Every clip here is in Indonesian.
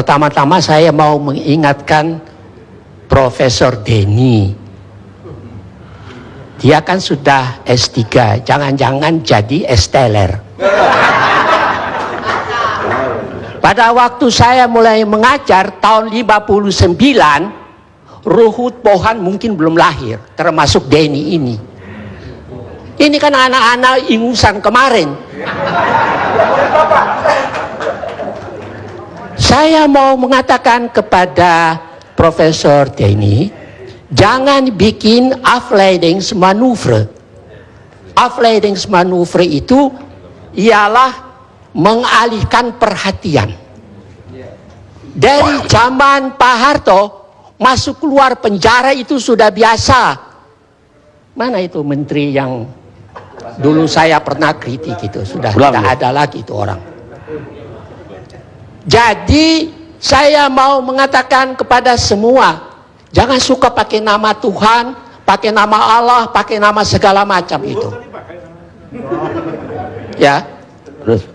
Pertama-tama saya mau mengingatkan Profesor Denny. Dia kan sudah S3, jangan-jangan jadi S-teler. Pada waktu saya mulai mengajar tahun 59, Ruhut Pohan mungkin belum lahir, termasuk Denny ini. Ini kan anak-anak ingusan kemarin. Saya mau mengatakan kepada Profesor Denny, jangan bikin afleidingsmanoeuvre. Afleidingsmanoeuvre itu ialah mengalihkan perhatian. Dari zaman Pak Harto, masuk keluar penjara itu sudah biasa. Mana itu menteri yang dulu saya pernah kritik itu? Sudah tidak ada lagi itu orang. Jadi saya mau mengatakan kepada semua, jangan suka pakai nama Tuhan, pakai nama Allah, pakai nama segala macam itu. Ya. Terus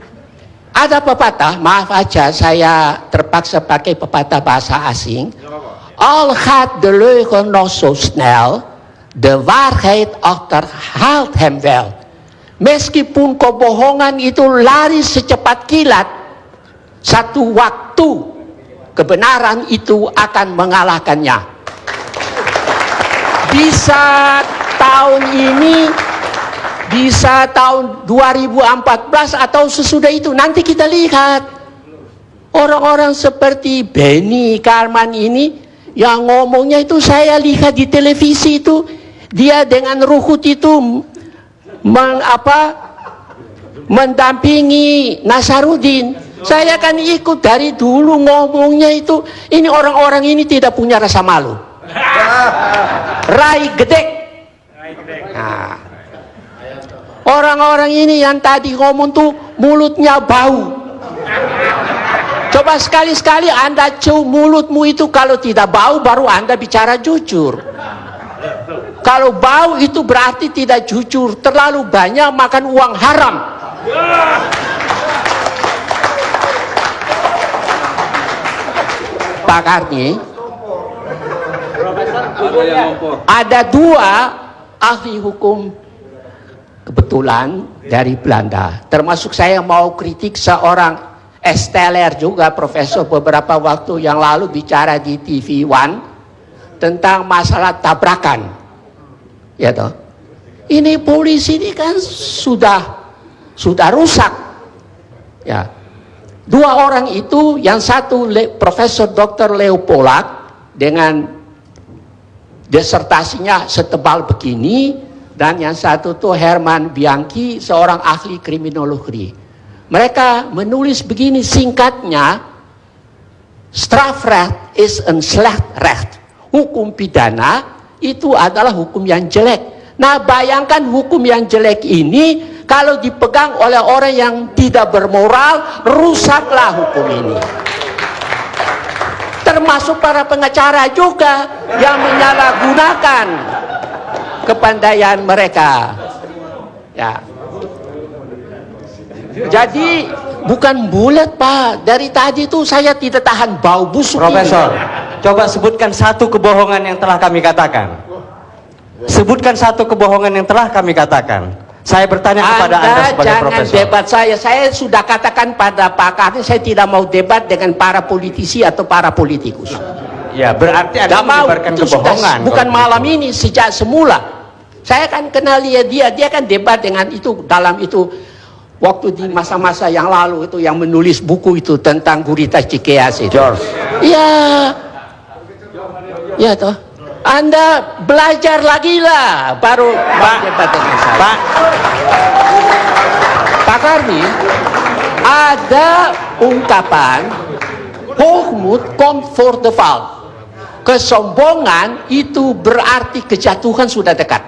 ada pepatah, maaf aja saya terpaksa pakai pepatah bahasa asing. Al gaat de leugen nog zo snel, de waarheid achterhaalt hem wel. Meskipun kebohongan itu lari secepat kilat, satu waktu kebenaran itu akan mengalahkannya. Bisa tahun ini, bisa tahun 2014 atau sesudah itu, nanti kita lihat. Orang-orang seperti Benny Karman ini yang ngomongnya itu saya lihat di televisi itu, dia dengan Ruhut itu mendampingi Nasaruddin. Saya kan ikut dari dulu ngomongnya itu, ini orang-orang ini tidak punya rasa malu. Rai gede. Nah, orang-orang ini yang tadi ngomong tuh mulutnya bau. Coba sekali-sekali Anda cium mulutmu itu, kalau tidak bau baru Anda bicara jujur. Kalau bau itu berarti tidak jujur, terlalu banyak makan uang haram. Pak Karni, ada dua ahli hukum kebetulan dari Belanda, termasuk saya mau kritik seorang S-teler juga, profesor beberapa waktu yang lalu bicara di TV One tentang masalah tabrakan, ya toh. Ini polisi ini kan sudah rusak, ya. Dua orang itu, yang satu Profesor Dr. Leo Polak dengan disertasinya setebal begini, dan yang satu tuh Herman Bianchi, seorang ahli kriminologi. Mereka menulis begini singkatnya, strafrecht is een slecht recht. Hukum pidana itu adalah hukum yang jelek. Nah, bayangkan hukum yang jelek ini kalau dipegang oleh orang yang tidak bermoral, rusaklah hukum ini. Termasuk para pengacara juga yang menyalahgunakan kepandaian mereka. Ya. Jadi bukan bulat, Pak. Dari tadi tuh saya tidak tahan bau busuk. Profesor, coba sebutkan satu kebohongan yang telah kami katakan. Sebutkan satu kebohongan yang telah kami katakan. Saya bertanya kepada Anda sebagai profesor. Jangan debat saya sudah katakan pada Pak Karni, saya tidak mau debat dengan para politisi atau para politikus. Ya, berarti Anda menyebarkan kebohongan. Bukan malam ini, sejak semula. Saya kan kenal dia kan debat dengan itu, dalam itu, waktu di masa-masa yang lalu itu, yang menulis buku itu tentang Gurita Cikeas itu. George. Iya. Ya toh. Anda belajar lagi lah, baru debat dengan saya. Pak Karni, ada ungkapan hoogmoed komt voor de val. Kesombongan itu berarti kejatuhan sudah dekat.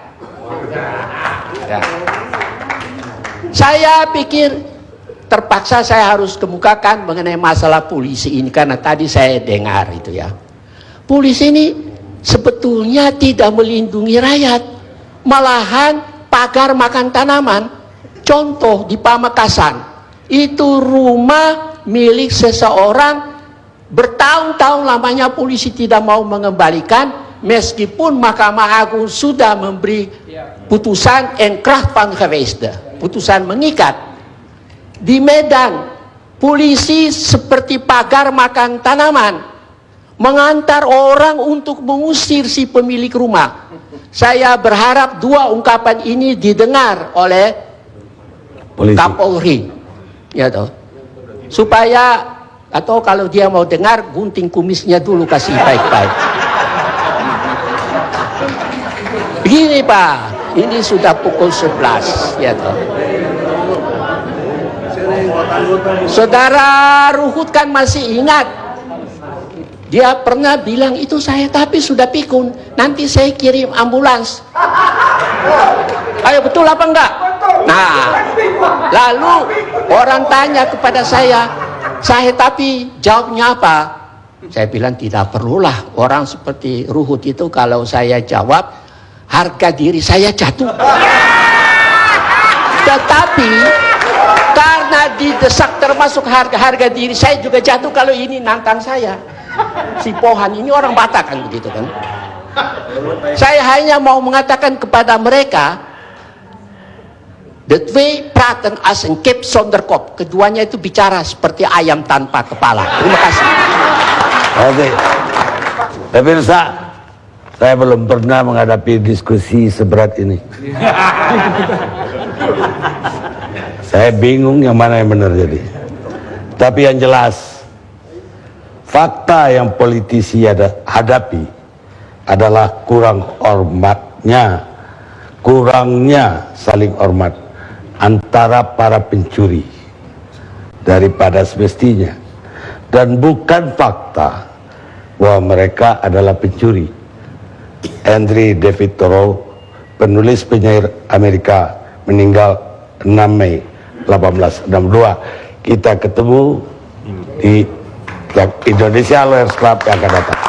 Ya. Saya pikir terpaksa saya harus kemukakan mengenai masalah polisi ini, karena tadi saya dengar itu ya. Polisi ini sebetulnya tidak melindungi rakyat, malahan pagar makan tanaman. Contoh di Pamekasan, itu rumah milik seseorang Bertahun-tahun lamanya polisi tidak mau mengembalikan, meskipun Mahkamah Agung sudah memberi putusan Enkracht van Geweest, putusan mengikat. Di Medan, polisi seperti pagar makan tanaman, mengantar orang untuk mengusir si pemilik rumah. Saya berharap dua ungkapan ini didengar oleh Polisi. Kapolri, ya toh, supaya, atau kalau dia mau dengar, gunting kumisnya dulu, kasih baik-baik. Begini Pak, ini sudah pukul 11, ya toh. Saudara Ruhut kan masih ingat, dia pernah bilang itu saya, tapi sudah pikun, nanti saya kirim ambulans. Ayo, betul apa enggak? Nah, lalu orang tanya kepada saya tapi jawabnya apa? Saya bilang tidak perlulah, orang seperti Ruhut itu kalau saya jawab, harga diri saya jatuh. Tetapi karena didesak termasuk harga diri saya juga jatuh kalau ini nantang saya. Si Pohan ini orang Batak kan begitu kan. Saya hanya mau mengatakan kepada mereka, the twee praten als een kip zonder kop. Keduanya itu bicara seperti ayam tanpa kepala. Terima kasih. Oke. Pemirsa, saya belum pernah menghadapi diskusi seberat ini. Saya bingung yang mana yang benar jadi. Tapi yang jelas, fakta yang politisi hadapi adalah kurangnya saling hormat antara para pencuri daripada semestinya, dan bukan fakta bahwa mereka adalah pencuri. Henry David Thoreau, penulis penyair Amerika, meninggal 6 Mei 1862. Kita ketemu di Indonesia Lawyers Club yang akan datang.